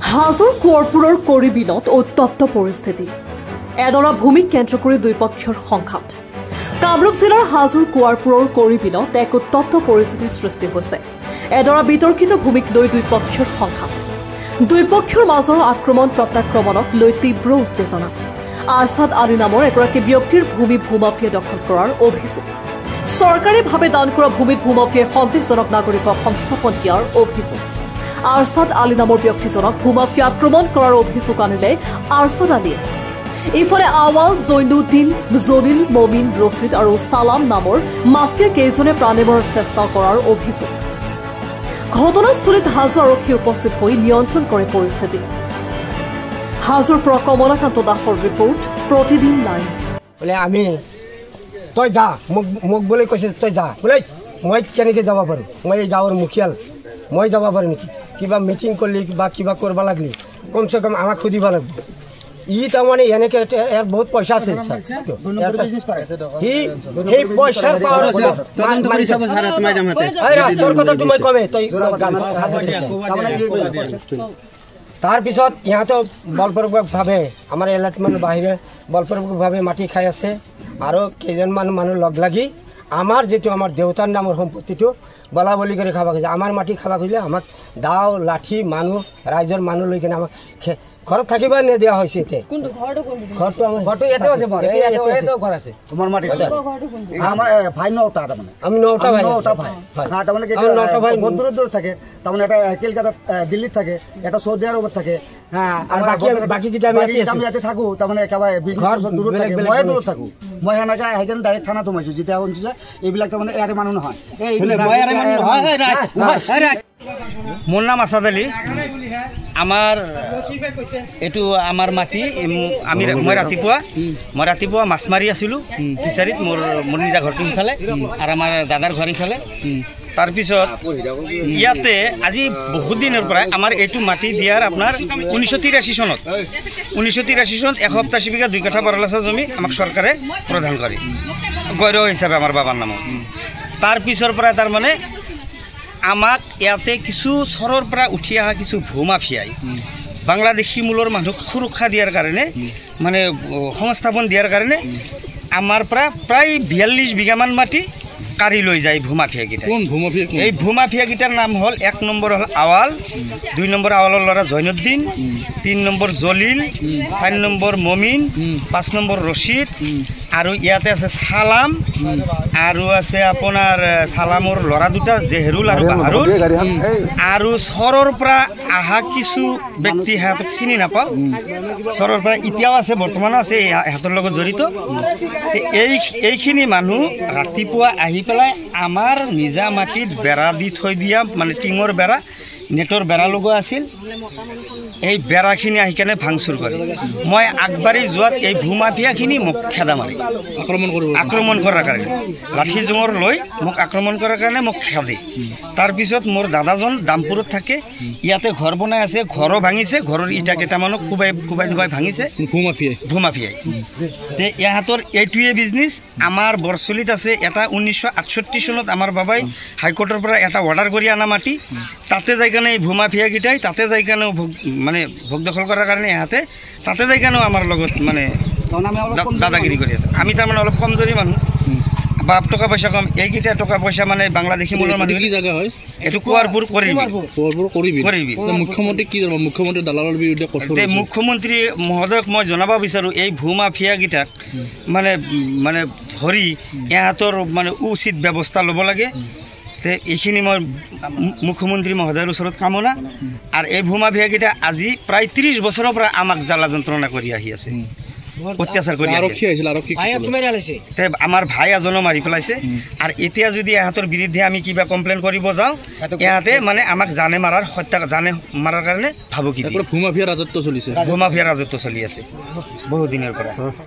হাজোৰ কোঁৱৰপুৰৰ কৰিবিলত উত্তপ্ত পৰিস্থিতি এডৰা ভূমিক কেন্দ্ৰ কৰি দুই পক্ষৰ সংঘাত কামৰূপ জিলাৰ হাজোৰ কোঁৱৰপুৰৰ কৰিবিলত এক উত্তপ্ত পৰিস্থিতিৰ সৃষ্টি হৈছে এডৰা বিতৰ্কিত ভূমিক লৈ দুই পক্ষৰ সংঘাত দুই পক্ষৰ মাজৰ আক্ৰমণ প্ৰত্যাক্ৰমণক লৈ তীব্ৰ উত্তেজনা আৰছাদ আলী নামৰ এগৰাকী ব্যক্তিৰ ভূমি ভূমাফিয়া দখল কৰাৰ অভিযোগ চৰকাৰীভাৱে দান কৰা ভূমিত ভূমাফিয়াই সন্দেহজনক নাগৰিকক সংস্থাপন দিয়াৰ অভিযোগ আৰছাদ আলী নামৰ ব্যক্তিজনক ভূমাফিয়া আক্ৰমণ কৰাৰ অভিযোগ আনিলে আৰছাদ আলীয়ে ইফালে আৱাল জৈনুদ্দিন জলিল মমিন ৰছিদ আৰু সালাম নামৰ মাফিয়া কেইজনে প্ৰাণে মৰাৰ চেষ্টা কৰাৰ অভিযোগ ঘটনাস্থলীত হাজো আৰক্ষী উপস্থিত হৈ নিয়ন্ত্ৰণ কৰে পৰিস্থিতি হাজোৰ পৰা কমলাকান্ত দাসৰ ৰিপৰ্ট প্ৰতিদিন লাইভ বোলে আমি তই যা মোক বোলে কৈছে তই যা বোলে মই কেনেকৈ যাব পাৰোঁ মই এই গাঁৱৰ মুখিয়াল মই যাব পাৰোঁ নেকি কিবা মিটিং কৰিলি বা কিবা কৰিব লাগিলি কমচে কম আমাক সুধিব লাগিব ই তাৰমানে এনেকৈ ইয়াৰ বহুত পইচা আছে সেই পইচাৰ পাৱাৰ তোৰ কথাটো মই কমেই তই তাৰপিছত ইহঁতে বলপূৰ্বকভাৱে আমাৰ এলাটমান বাহিৰে বলপূৰ্বকভাৱে মাটি খাই আছে আৰু কেইজনমান মানুহ লগ লাগি আমাৰ যিটো আমাৰ দেউতাৰ নামৰ সম্পত্তিটো বলা বলি কৰি খাব খুজিছে আমাৰ মাটি খাব খুজিলে আমাক দাও লাঠি মানুহ ৰাইজৰ মানুহ লৈ কিনে আমাক ঘৰত থাকিব নিদিয়া হৈছে এতিয়া ঘৰটো ইয়াতে আছে ঘৰ আছে তোমাৰ মাটি আমাৰ ভাই নটা তাৰমানে আমি নটা ভাই তাৰমানে নটা ভাই বহুত দূৰত দূৰত থাকে তাৰমানে এটা কলকাতাত দিল্লীত থাকে এটা চৌদি আৰবত থাকে আৰু বাকী কেইটা আমি ইয়াতে থাকোঁ তাৰমানে একেবাৰে ঘৰ দূৰত থাকে মই দূৰত থাকোঁ মই সেনেকৈ সেইকাৰণে ডাইৰেক্ট থানাত সোমাইছোঁ যেতিয়া শুনিছোঁ যে এইবিলাক তাৰমানে ইয়াৰে মানুহ নহয় মোৰ নাম আছাদ আলী আমাৰ এইটো আমাৰ মাটি মই ৰাতিপুৱা মাছ মাৰি আছিলোঁ ফিচাৰীত মোৰ নিজা ঘৰটো সিফালে আৰু আমাৰ দাদাৰ ঘৰ সিফালে তাৰপিছত ইয়াতে আজি বহুত দিনৰ পৰাই আমাৰ এইটো মাটি দিয়াৰ আপোনাৰ 1983 চনত 1 সপ্তাহ 2 কাঠা বৰলাচা জমি আমাক চৰকাৰে প্ৰদান কৰে গৌৰৱ হিচাপে আমাৰ বাবাৰ নামত তাৰপিছৰ পৰা তাৰমানে আমাক ইয়াতে কিছু চৰৰ পৰা উঠি অহা কিছু ভূমাফিয়াই বাংলাদেশী মূলৰ মানুহক সুৰক্ষা দিয়াৰ কাৰণে মানে সংস্থাপন দিয়াৰ কাৰণে আমাৰ পৰা প্ৰায় 42 বিঘামান মাটি কাঢ়ি লৈ যায় ভূমাফিয়াকেইটা এই ভূমাফিয়াকেইটাৰ নাম হ'ল 1 নম্বৰ হ'ল আৱাল 2 নম্বৰ আৱালৰ ল'ৰা জৈনুদ্দিন 3 নম্বৰ জলিল 4 নম্বৰ মমিন 5 নম্বৰ ৰছিদ আৰু ইয়াতে আছে সালাম আৰু আছে আপোনাৰ সালামৰ ল'ৰা দুটা জেহৰুল আৰু বাহাৰুল আৰু চৰৰ পৰা আহা কিছু ব্যক্তি সিহঁতক চিনি নাপাওঁ চৰৰ পৰা এতিয়াও আছে বৰ্তমানো আছে সিহঁতৰ লগত জড়িত এইখিনি মানুহ ৰাতিপুৱা আহি পেলাই আমাৰ নিজা মাটিত বেৰা দি থৈ দিয়া মানে টিঙৰ বেৰা নেটৰ বেৰা লগোৱা আছিল এই বেৰাখিনি আহি কেনে ভাংচুৰ কৰে মই আগবাঢ়ি যোৱাত এই ভূমাফিয়াখিনি মোক খেদা মাৰি আক্ৰমণ কৰাৰ কাৰণে লাঠি জোঙৰ লৈ মোক আক্ৰমণ কৰাৰ কাৰণে মোক খেদে তাৰপিছত মোৰ দাদাজন দামপুৰত থাকে ইয়াতে ঘৰ বনাই আছে ঘৰো ভাঙিছে ঘৰৰ ইটা কেইটামানক কোবাই ভাঙিছে ভূমাফিয়াই ইহঁতৰ এইটোৱে বিজনেছ আমাৰ বৰচলিত আছে এটা 1968 চনত আমাৰ বাবাই হাইকোৰ্টৰ পৰা এটা অৰ্ডাৰ কৰি অনা মাটি তাতে যাই কাৰণে এই ভূমাফিয়াকেইটাই তাতে যাই কাৰণেও মানে ভোগ দখল কৰাৰ কাৰণে ইহঁতে তাতে যাই কাৰণেও আমাৰ লগত মানে দাদাগিৰি কৰি আছে আমি তাৰমানে অলপ কমজোৰি মানুহ বাপ টকা পইচা কম এইকেইটা টকা পইচা মানে বাংলাদেশী মূলৰ মানুহ কি জাগা হয় এইটো কোঁৱৰপুৰ কৰিবি মুখ্যমন্ত্ৰী কি মুখ্যমন্ত্ৰী দালালৰ বিৰুদ্ধে মুখ্যমন্ত্ৰী মহোদয়ক মই জনাব বিচাৰোঁ এই ভূমাফিয়াকেইটাক মানে ধৰি ইহঁতৰ মানে উচিত ব্যৱস্থা ল'ব লাগে এইখিনি মই মুখ্যমন্ত্ৰী মহোদয়ৰ ওচৰত কামনা আৰু এই ভূমাফিয়াকেইটা আজি প্ৰায় 30 বছৰৰ পৰা আমাক জ্বালা যন্ত্ৰণা কৰি আহি আছে অত্যাচাৰ কৰি আমাৰ ভাই এজনো মাৰি পেলাইছে আৰু এতিয়া যদি ইহঁতৰ বিৰুদ্ধে আমি কিবা কমপ্লেইন কৰিব যাওঁ ইহঁতে মানে আমাক জানে মাৰাৰ কাৰণে ভাবুকি ভূমাফিয়া ৰাজত্ব চলি আছে বহু দিনৰ পৰা